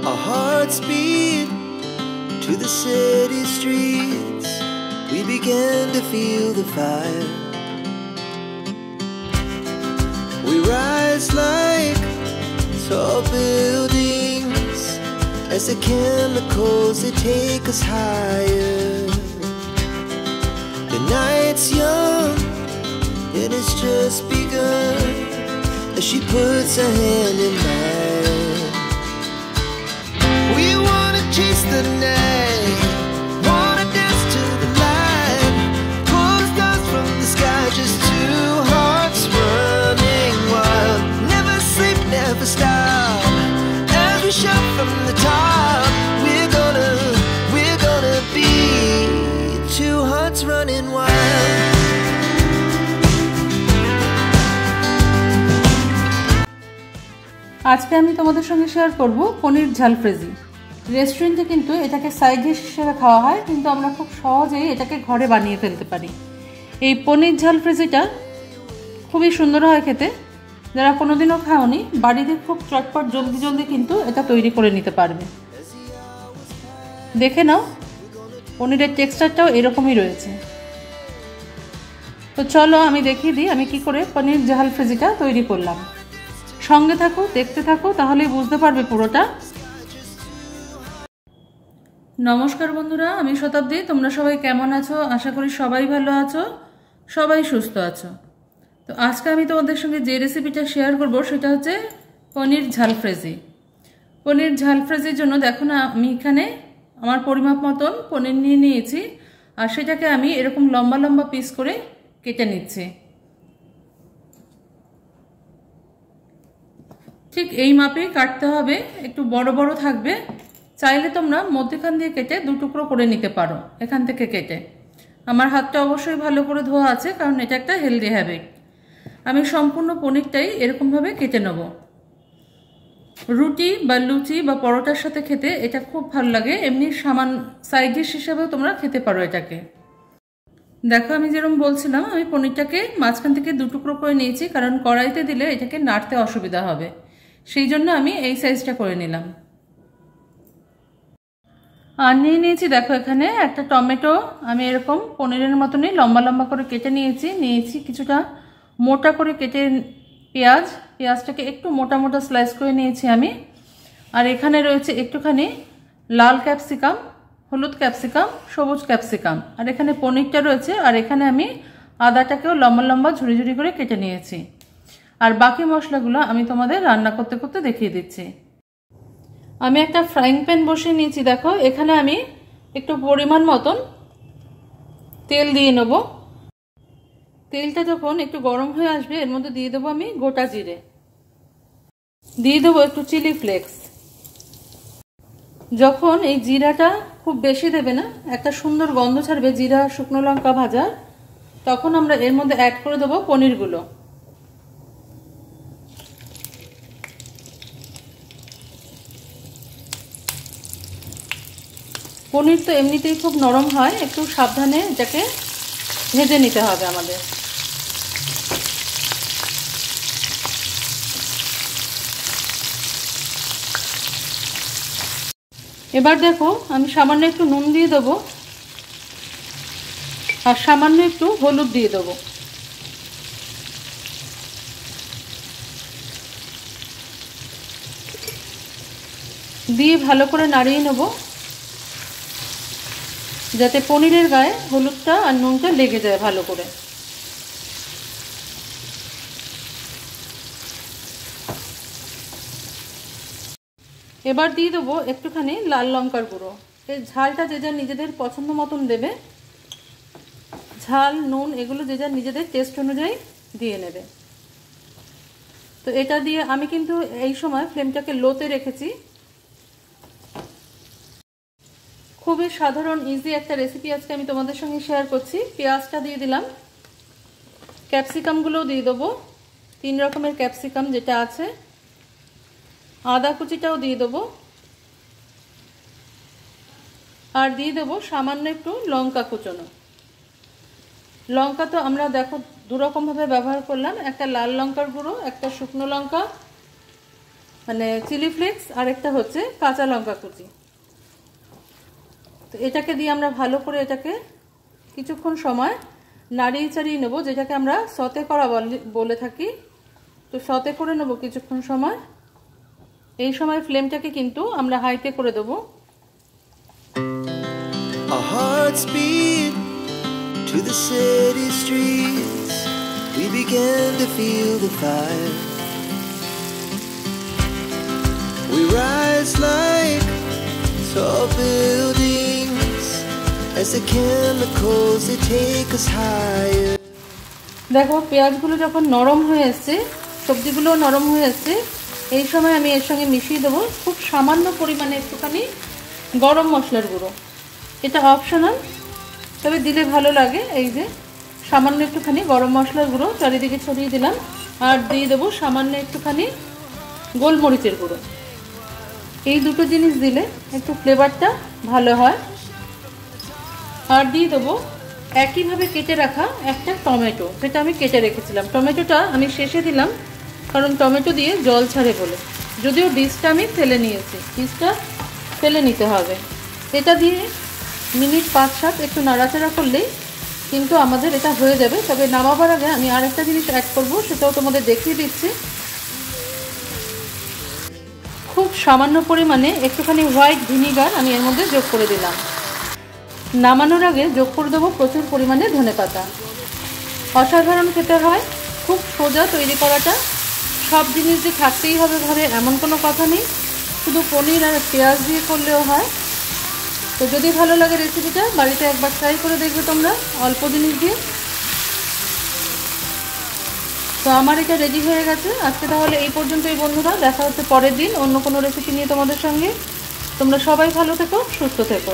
Our hearts beat to the city streets. We began to feel the fire. We rise like tall buildings as the chemicals they take us higher. The night's young and it's just begun as she puts her hand in mine. We wanna chase the night, wanna dance to the light, pull the stars from the sky, just two hearts running wild. Never sleep, never stop, as we shout from the top. We're gonna be two hearts running wild. আজকে আমি তোমাদের সঙ্গে share করব পনির ঝালফ্রেজি। রেস্টুরেন্টে কিন্তু এটাকে side dish হিসেবে খাওয়া হয়, কিন্তু আমরা খুব সহজেই এটাকে ঘরে বানিয়ে ফেলতে পারি। এই পনির ঝালফ্রেজিটা খুবই সুন্দর হয় খেতে। যারা কোনোদিনও খাওনি, বাড়িতে খুব চটপট জলদি জলদি কিন্তু এটা তৈরি করে নিতে পারবে। দেখে নাও, পনিরের টেক্সচারটাও এরকমই রয়েছে। তো চলো আমি দেখিয়ে দিই আমি কি করে পনির ঝালফ্রেজিটা তৈরি করলাম। সঙ্গে থাকো, দেখতে থাকো, তাহলেই বুঝতে পারবে পুরোটা। নমস্কার বন্ধুরা, আমি শতাব্দী। তোমরা সবাই কেমন আছো? আশা করি সবাই ভালো আছো, সবাই সুস্থ আছো। তো আজকে আমি তোমাদের সঙ্গে যে রেসিপিটা শেয়ার করব সেটা হচ্ছে পনির ঝালফ্রেজি। পনির ঝালফ্রেজির জন্য দেখো না, আমি এখানে আমার পরিমাপ মতন পনির নিয়ে নিয়েছি, আর সেটাকে আমি এরকম লম্বা লম্বা পিস করে কেটে নিচ্ছি। ঠিক এই মাপেই কাটতে হবে, একটু বড় বড় থাকবে। চাইলে তোমরা মধ্যখান দিয়ে কেটে দু টুকরো করে নিতে পারো এখান থেকে কেটে। আমার হাতটা অবশ্যই ভালো করে ধোয়া আছে, কারণ এটা একটা হেলদি হ্যাবিট। আমি সম্পূর্ণ পনিরটাই এরকমভাবে কেটে নেব। রুটি বা লুচি বা পরোটার সাথে খেতে এটা খুব ভালো লাগে। এমনি সামান্য সাইড ডিশ হিসেবেও তোমরা খেতে পারো এটাকে। দেখো আমি যেরকম বলছিলাম, আমি পনিরটাকে মাঝখান থেকে দু টুকরো করে নিয়েছি, কারণ কড়াইতে দিলে এটাকে নাড়তে অসুবিধা হবে, সেই জন্য আমি এই সাইজটা করে নিলাম। আর নিয়ে নিয়েছি দেখো এখানে একটা টমেটো, আমি এরকম পনিরের মতনই লম্বা লম্বা করে কেটে নিয়েছি কিছুটা মোটা করে কেটে। পেঁয়াজটাকে একটু মোটা মোটা স্লাইস করে নিয়েছি আমি। আর এখানে রয়েছে একটুখানি লাল ক্যাপসিকাম, হলুদ ক্যাপসিকাম, সবুজ ক্যাপসিকাম, আর এখানে পনিরটা রয়েছে। আর এখানে আমি আদাটাকেও লম্বা লম্বা ঝুড়ি ঝুড়ি করে কেটে নিয়েছি। আর বাকি মশলাগুলো আমি তোমাদের রান্না করতে করতে দেখিয়ে দিচ্ছি। আমি একটা ফ্রাইং প্যান বসিয়ে নিয়েছি। দেখো এখানে আমি একটু পরিমাণ মতন তেল দিয়ে নেব। তেলটা যখন একটু গরম হয়ে আসবে, এর মধ্যে দিয়ে দেবো আমি গোটা জিরে, দিয়ে দেবো একটু চিলি ফ্লেক্স। যখন এই জিরাটা খুব বেশি দেবে না, একটা সুন্দর গন্ধ ছাড়বে জিরা শুকনো লঙ্কা ভাজা, তখন আমরা এর মধ্যে অ্যাড করে দেবো পনিরগুলো। পনির তো এমনিতেই খুব নরম হয়, একটু সাবধানে এটাকে ভেজে নিতে হবে আমাদের। এবার দেখো আমি সামান্য একটু নুন দিয়ে দেবো, আর সামান্য একটু হলুদ দিয়ে দেবো। দিয়ে ভালো করে নাড়িয়ে নেব, যাতে পনিরের গায়ে হলুদটা আর নুনটা লেগে যায় ভালো করে। এবার দিয়ে দেবো একটুখানি লাল লঙ্কার গুঁড়ো। এই ঝালটা যে যার নিজেদের পছন্দ মতন দেবে, ঝাল নুন এগুলো যে যার নিজেদের টেস্ট অনুযায়ী দিয়ে নেবে। তো এটা দিয়ে আমি কিন্তু এই সময় ফ্লেমটাকে লোতে রেখেছি। খুবই সাধারণ ইজি একটা রেসিপি আজকে আমি তোমাদের সঙ্গে শেয়ার করছি। পেঁয়াজটা দিয়ে দিলাম, ক্যাপসিকামগুলোও দিয়ে দেবো, 3 রকমের ক্যাপসিকাম যেটা আছে, আদা কুচিটাও দিয়ে দেবো, আর দিয়ে দেবো সামান্য একটু লঙ্কা কুচনো। লঙ্কা তো আমরা দেখো দু রকম ভাবে ব্যবহার করলাম, একটা লাল লঙ্কার গুঁড়ো, একটা শুকনো লঙ্কা, মানে চিলি ফ্লেক্স, আর একটা হচ্ছে কাঁচা লঙ্কা কুচি। তো এটাকে দিয়ে আমরা ভালো করে এটাকে কিছুক্ষণ সময় নাড়িয়ে চাড়িয়ে নেবো, যেটাকে আমরা সতে করা বলে থাকি। তো সতে করে নেবো কিছুক্ষণ সময়। এই সময় ফ্লেমটাকে কিন্তু আমরা হাইতে করে দেবো। Our hearts beat to the city streets. We began to feel the fire. We rise like tall buildings as the chemicals they take us higher. দেখো পেঁয়াজগুলো যখন নরম হয়ে এসছে, সবজিগুলো নরম হয়ে এসছে, এই সময় আমি এর সঙ্গে মিশিয়ে দেবো খুব সামান্য পরিমাণে একটুখানি গরম মশলার গুঁড়ো। এটা অপশনাল, তবে দিলে ভালো লাগে। এই যে সামান্য একটুখানি গরম মশলার গুঁড়ো চারিদিকে ছড়িয়ে দিলাম, আর দিয়ে দেবো সামান্য একটুখানি গোলমরিচের গুঁড়ো। এই দুটো জিনিস দিলে একটু ফ্লেভারটা ভালো হয়। আর দিয়ে দেবো একইভাবে কেটে রাখা একটা টমেটো, যেটা আমি কেটে রেখেছিলাম। টমেটোটা আমি শেষে দিলাম, কারণ টমেটো দিয়ে জল ছাড়ে বলে। যদিও বীজটা আমি ফেলে নিয়েছি, বীজটা ফেলে নিতে হবে। এটা দিয়ে মিনিট 5-7 একটু নাড়াচাড়া করলেই কিন্তু আমাদের এটা হয়ে যাবে। তবে নামাবার আগে আমি আরেকটা জিনিস অ্যাড করব, সেটাও তোমাদের দেখিয়ে দিচ্ছি। খুব সামান্য পরিমাণে একটুখানি হোয়াইট ভিনিগার আমি এর মধ্যে যোগ করে দিলাম। নামানোর আগে যোগ করে দেবো প্রচুর পরিমাণে ধনেপাতা। অসাধারণ খেতে হয়, খুব সোজা তৈরি করাটা। সব জিনিস যে থাকতেই হবে ঘরে এমন কোনো কথা নেই, শুধু পনির আর পেঁয়াজ দিয়ে করলেও হয়। তো যদি ভালো লাগে রেসিপিটা, বাড়িতে একবার ট্রাই করে দেখবে তোমরা অল্প জিনিস দিয়ে। তো আমার এটা রেডি হয়ে গেছে। আজকে তাহলে এই পর্যন্তই বন্ধুরা, দেখা হচ্ছে পরের দিন অন্য কোনো রেসিপি নিয়ে তোমাদের সঙ্গে। তোমরা সবাই ভালো থেকো, সুস্থ থেকো।